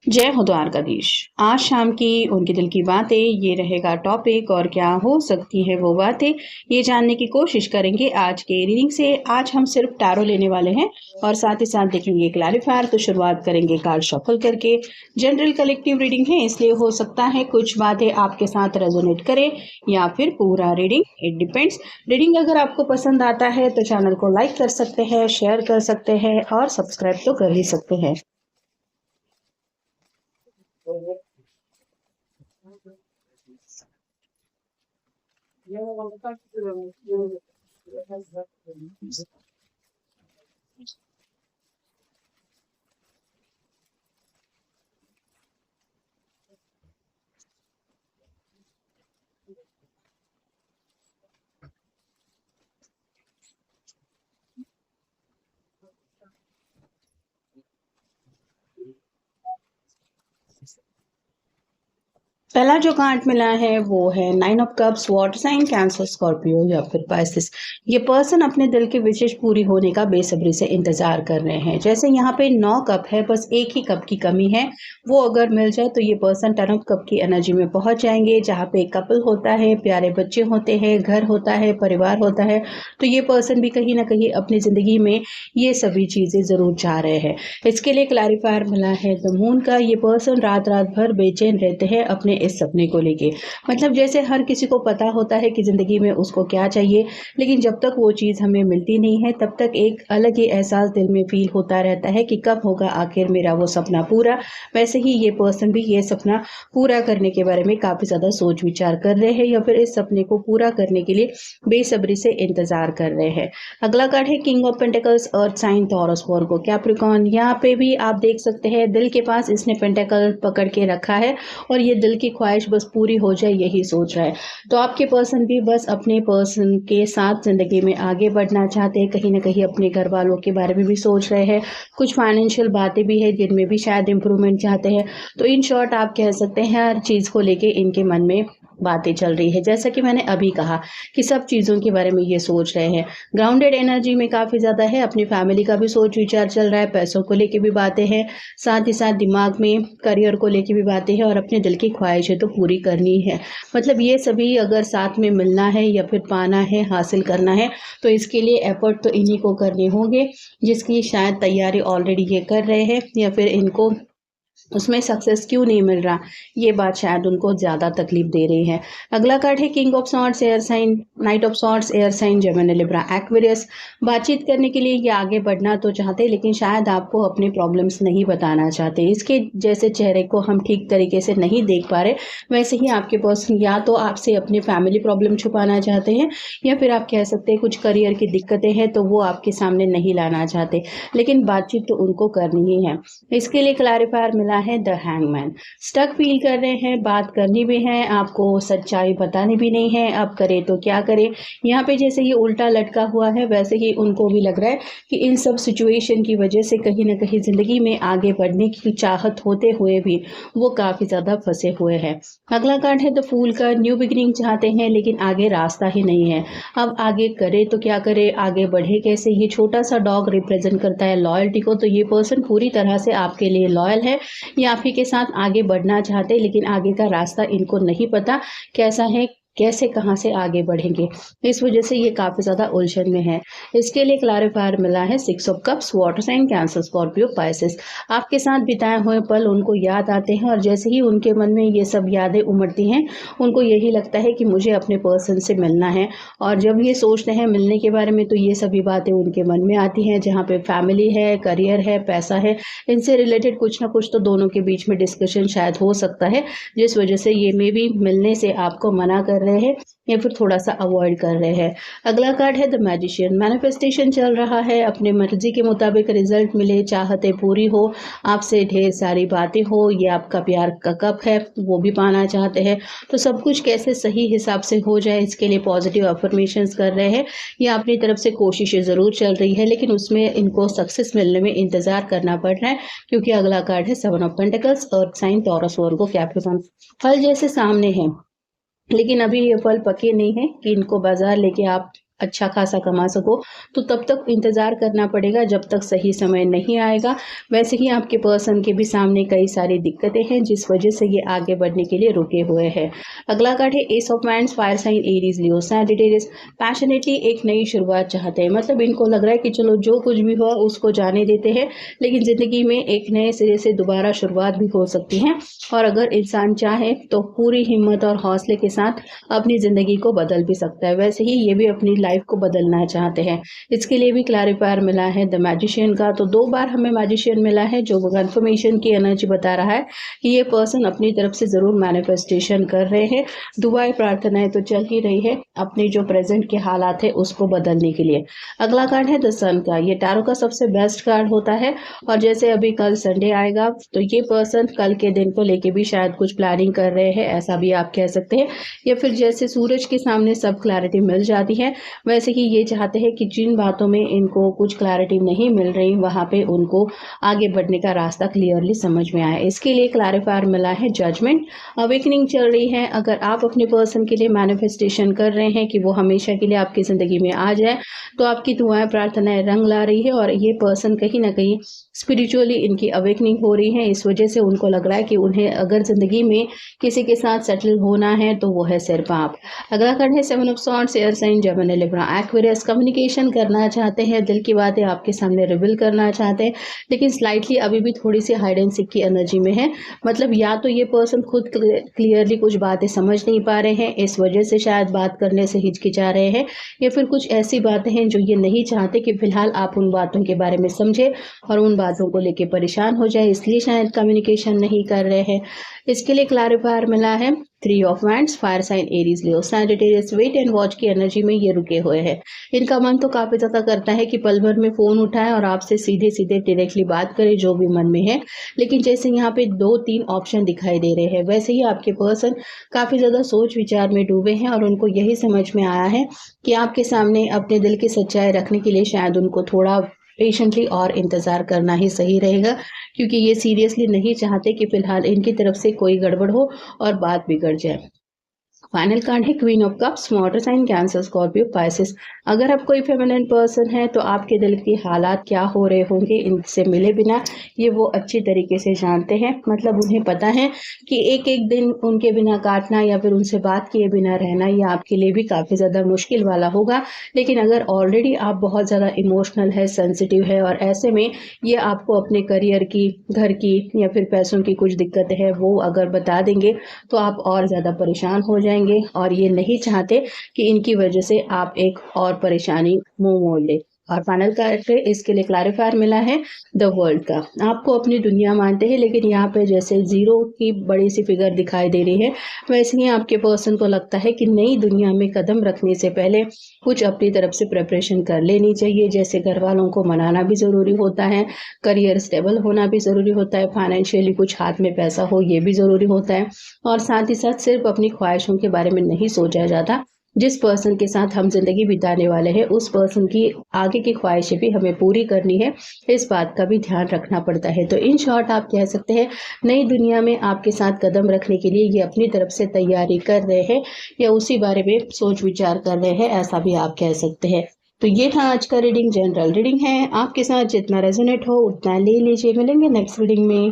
जय हो द्वारकाधीश। आज शाम की उनके दिल की बातें ये रहेगा टॉपिक और क्या हो सकती है वो बातें ये जानने की कोशिश करेंगे आज के रीडिंग से। आज हम सिर्फ टैरो लेने वाले हैं और साथ ही साथ देखेंगे क्लैरिफायर। तो शुरुआत करेंगे कार्ड शफल करके। जनरल कलेक्टिव रीडिंग है इसलिए हो सकता है कुछ बातें आपके साथ रेजोनेट करें या फिर पूरा रीडिंग, इट डिपेंड्स। रीडिंग अगर आपको पसंद आता है तो चैनल को लाइक कर सकते हैं, शेयर कर सकते हैं और सब्सक्राइब तो कर ही सकते हैं। पहला जो कार्ड मिला है वो है 9 of cups, water sign, Cancer, Scorpio या फिर पाइसिस। ये पर्सन अपने दिल की विशेष पूरी होने का बेसब्री से इंतजार कर रहे हैं। जैसे यहाँ पे 9 कप है, बस एक ही कप की कमी है, वो अगर मिल जाए तो ये पर्सन 10 ऑफ कप की एनर्जी में पहुंच जाएंगे, जहाँ पे कपल होता है, प्यारे बच्चे होते हैं, घर होता है, परिवार होता है। तो ये पर्सन भी कहीं ना कहीं अपनी जिंदगी में ये सभी चीजें जरूर चाह रहे हैं। इसके लिए क्लैरिफायर मिला है द मून का। ये पर्सन रात रात भर बेचैन रहते हैं अपने इस सपने को लेके। मतलब जैसे हर किसी को पता होता है कि जिंदगी में उसको क्या चाहिए, लेकिन जब तक वो चीज हमें मिलती नहीं है तब तक एक अलग ही एहसास दिल में फील होता रहता है कि कब होगा आखिर मेरा वो सपना पूरा। वैसे ही ये पर्सन भी ये सपना पूरा करने के बारे में काफी ज्यादा सोच विचार कर रहे हैं या फिर इस सपने को पूरा करने के लिए बेसब्री से इंतजार कर रहे हैं। अगला कार्ड है king of pentacles, earth sign, Taurus, Virgo, Capricorn. यहाँ पे भी आप देख सकते हैं दिल के पास इसने पेंटिकल पकड़ के रखा है और ये दिल की ख्वाहिश बस पूरी हो जाए यही सोच रहा है। तो आपके पर्सन भी बस अपने पर्सन के साथ जिंदगी में आगे बढ़ना चाहते हैं, कहीं ना कहीं अपने घर वालों के बारे में भी सोच रहे हैं, कुछ फाइनेंशियल बातें भी है जिनमें भी शायद इंप्रूवमेंट चाहते हैं। तो इन शॉर्ट आप कह सकते हैं हर चीज को लेके इनके मन में बातें चल रही है। जैसा कि मैंने अभी कहा कि सब चीजों के बारे में ये सोच रहे हैं। ग्राउंडेड एनर्जी में काफी ज्यादा है, अपनी फैमिली का भी सोच विचार चल रहा है, पैसों को लेके भी बातें हैं, साथ ही साथ दिमाग में करियर को लेके भी बातें हैं और अपने दिल की ख्वाहिशें तो पूरी करनी है। मतलब ये सभी अगर साथ में मिलना है या फिर पाना है, हासिल करना है, तो इसके लिए एफर्ट तो इन्हीं को करने होंगे, जिसकी शायद तैयारी ऑलरेडी ये कर रहे हैं या फिर इनको उसमें सक्सेस क्यों नहीं मिल रहा, ये बात शायद उनको ज्यादा तकलीफ दे रही है। अगला कार्ड है king of swords, air sign, knight of swords, air sign, Gemini, Libra, Aquarius. बातचीत करने के लिए ये आगे बढ़ना तो चाहते लेकिन शायद आपको अपने प्रॉब्लम्स नहीं बताना चाहते। इसके जैसे चेहरे को हम ठीक तरीके से नहीं देख पा रहे, वैसे ही आपके पर्सन या तो आपसे अपनी फैमिली प्रॉब्लम छुपाना चाहते हैं या फिर आप कह सकते हैं कुछ करियर की दिक्कतें हैं तो वो आपके सामने नहीं लाना चाहते, लेकिन बातचीत तो उनको करनी ही है। इसके लिए क्लैरिफायर मिला है द हैंगमैन। स्टक फील कर रहे हैं, बात करनी भी है, आपको सच्चाई बतानी भी नहीं है, अब करें तो क्या करें। यहाँ पे जैसे ये उल्टा लटका हुआ है वैसे ही उनको भी लग रहा है कि इन सब सिचुएशन की वजह से कहीं ना कहीं जिंदगी में आगे बढ़ने की चाहत होते हुए भी वो काफी ज्यादा फंसे हुए हैं। अगला कार्ड है द फूल का। न्यू बिगिनिंग चाहते हैं लेकिन आगे रास्ता ही नहीं है, अब आगे करे तो क्या करे, आगे बढ़े कैसे। ये छोटा सा डॉग रिप्रेजेंट करता है लॉयल्टी को, तो ये पर्सन पूरी तरह से आपके लिए लॉयल है, ये आप ही के साथ आगे बढ़ना चाहते लेकिन आगे का रास्ता इनको नहीं पता कैसा है, कैसे कहाँ से आगे बढ़ेंगे। इस वजह से ये काफी ज्यादा उलझन में है। इसके लिए क्लैरिफायर मिला है 6 of cups, water sign, Cancer, Scorpio, Pisces. आपके साथ बिताए हुए पल उनको याद आते हैं और जैसे ही उनके मन में ये सब यादें उमड़ती हैं उनको यही लगता है कि मुझे अपने पर्सन से मिलना है। और जब ये सोचते हैं मिलने के बारे में तो ये सभी बातें उनके मन में आती हैं, जहाँ पे फैमिली है, करियर है, पैसा है, इनसे रिलेटेड कुछ ना कुछ तो दोनों के बीच में डिस्कशन शायद हो सकता है, जिस वजह से ये मे भी मिलने से आपको मना कर रहे हैं या फिर थोड़ा सा अवॉइड कर रहे हैं। अगला कार्ड है द मैजिशियन। मैनिफेस्टेशन चल रहा है, अपने मर्जी के मुताबिक रिजल्ट मिले, चाहते पूरी हो, आपसे ढेर सारी बातें हो, ये आपका प्यार का कप है वो भी पाना चाहते हैं। तो सब कुछ कैसे सही हिसाब से हो जाए इसके लिए पॉजिटिव अफर्मेशंस कर रहे हैं या अपनी तरफ से कोशिशें जरूर चल रही है, लेकिन उसमें इनको सक्सेस मिलने में इंतजार करना पड़ रहा है क्योंकि अगला कार्ड है 7 of pentacles, earth sign, Taurus, Virgo, Capricorn. फल जैसे सामने है लेकिन अभी ये फल पके नहीं है कि इनको बाजार लेके आप अच्छा खासा कमा सको, तो तब तक इंतज़ार करना पड़ेगा जब तक सही समय नहीं आएगा। वैसे ही आपके पर्सन के भी सामने कई सारी दिक्कतें हैं जिस वजह से ये आगे बढ़ने के लिए रुके हुए हैं। अगला कार्ड है ace of wands, fire sign Aries, Leo, Sagittarius. Passionately एक नई शुरुआत चाहते हैं, मतलब इनको लग रहा है कि चलो जो कुछ भी हुआ उसको जाने देते हैं, लेकिन ज़िंदगी में एक नए सिरे से दोबारा शुरुआत भी हो सकती है। और अगर इंसान चाहे तो पूरी हिम्मत और हौसले के साथ अपनी ज़िंदगी को बदल भी सकता है। वैसे ही ये भी अपनी लाइफ को बदलना चाहते हैं। इसके लिए भी क्लैरिफायर मिला है द मैजिशियन का। तो 2 बार हमें मैजिशियन मिला है जो कन्फर्मेशन की एनर्जी बता रहा है कि ये पर्सन अपनी तरफ से ज़रूर मैनिफेस्टेशन कर रहे हैं। दुआएं प्रार्थनाएं तो चल ही रही है अपने जो प्रेजेंट के हालात है उसको बदलने के लिए। अगला कार्ड है द सन का। ये टैरो का सबसे बेस्ट कार्ड होता है और जैसे अभी कल संडे आएगा तो ये पर्सन कल के दिन को लेके भी शायद कुछ प्लानिंग कर रहे हैं, ऐसा भी आप कह सकते हैं। या फिर जैसे सूरज के सामने सब क्लैरिटी मिल जाती है, वैसे ही ये चाहते हैं कि जिन बातों में इनको कुछ क्लैरिटी नहीं मिल रही वहाँ पे उनको आगे बढ़ने का रास्ता क्लियरली समझ में आए। इसके लिए क्लैरिफायर मिला है जजमेंट। अवेकनिंग चल रही है। अगर आप अपने पर्सन के लिए मैनिफेस्टेशन कर रहे हैं कि वो हमेशा के लिए आपकी ज़िंदगी में आ जाए, तो आपकी दुआएं प्रार्थनाएं रंग ला रही है और ये पर्सन कहीं ना कहीं स्पिरिचुअली इनकी अवेकनिंग हो रही है। इस वजह से उनको लग रहा है कि उन्हें अगर ज़िंदगी में किसी के साथ सेटल होना है तो वो है सिर्फ आप। अगला कार्ड है 7 of swords, air sign, Gemini, Libra, Aquarius. Communication करना चाहते हैं, दिल की बातें आपके सामने रिवील करना चाहते हैं, लेकिन स्लाइटली अभी भी थोड़ी सी हाइड एंड सीक की एनर्जी में है। मतलब या तो ये पर्सन खुद क्लियरली कुछ बातें समझ नहीं पा रहे हैं, इस वजह से शायद बात करने से हिचकिचा रहे हैं, या फिर कुछ ऐसी बातें हैं जो ये नहीं चाहते कि फिलहाल आप उन बातों के बारे में समझे और उन बातों को लेके परेशान हो जाए, इसलिए शायद कम्युनिकेशन नहीं कर रहे हैं। इसके लिए क्लैरिफायर मिला है 3 of wands, fire sign Aries, Leo, Sagittarius. Wait and watch की एनर्जी में ये रुके हुए हैं। इनका मन तो काफी ज्यादा करता है कि पल भर में फोन उठाए और आपसे सीधे सीधे डायरेक्टली बात करे जो भी मन में है, लेकिन जैसे यहाँ पे 2-3 ऑप्शन दिखाई दे रहे हैं, वैसे ही आपके पर्सन काफी ज्यादा सोच विचार में डूबे हैं और उनको यही समझ में आया है कि आपके सामने अपने दिल की सच्चाई रखने के लिए शायद उनको थोड़ा पेशेंटली और इंतज़ार करना ही सही रहेगा, क्योंकि ये सीरियसली नहीं चाहते कि फिलहाल इनकी तरफ से कोई गड़बड़ हो और बात बिगड़ जाए। फाइनल कार्ड है queen of cups, water sign, Cancer, Scorpio, Pisces. अगर आप कोई फेमिनिन पर्सन है तो आपके दिल के हालात क्या हो रहे होंगे इनसे मिले बिना ये वो अच्छी तरीके से जानते हैं। मतलब उन्हें पता है कि एक एक दिन उनके बिना काटना या फिर उनसे बात किए बिना रहना ये आपके लिए भी काफ़ी ज़्यादा मुश्किल वाला होगा। लेकिन अगर ऑलरेडी आप बहुत ज़्यादा इमोशनल है, सेंसिटिव है और ऐसे में ये आपको अपने करियर की, घर की या फिर पैसों की कुछ दिक्कतें हैं वो अगर बता देंगे तो आप और ज़्यादा परेशान हो जाएंगे और ये नहीं चाहते कि इनकी वजह से आप एक और परेशानी मुंह मोड़ ले। और फाइनल करके इसके लिए क्लैरिफायर मिला है द वर्ल्ड का। आपको अपनी दुनिया मानते हैं, लेकिन यहाँ पे जैसे जीरो की बड़ी सी फिगर दिखाई दे रही है, वैसे ही आपके पर्सन को लगता है कि नई दुनिया में कदम रखने से पहले कुछ अपनी तरफ से प्रिपरेशन कर लेनी चाहिए। जैसे घर वालों को मनाना भी ज़रूरी होता है, करियर स्टेबल होना भी ज़रूरी होता है, फाइनेंशियली कुछ हाथ में पैसा हो ये भी ज़रूरी होता है, और साथ ही साथ सिर्फ अपनी ख्वाहिशों के बारे में नहीं सोचा जाता। जिस पर्सन के साथ हम जिंदगी बिताने वाले हैं उस पर्सन की आगे की ख्वाहिशें भी हमें पूरी करनी है, इस बात का भी ध्यान रखना पड़ता है। तो इन शॉर्ट आप कह सकते हैं नई दुनिया में आपके साथ कदम रखने के लिए ये अपनी तरफ से तैयारी कर रहे हैं या उसी बारे में सोच विचार कर रहे हैं, ऐसा भी आप कह सकते हैं। तो ये था आज का रीडिंग, जनरल रीडिंग है, आपके साथ जितना रेजोनेट हो उतना ले लीजिए। मिलेंगे नेक्स्ट रीडिंग में।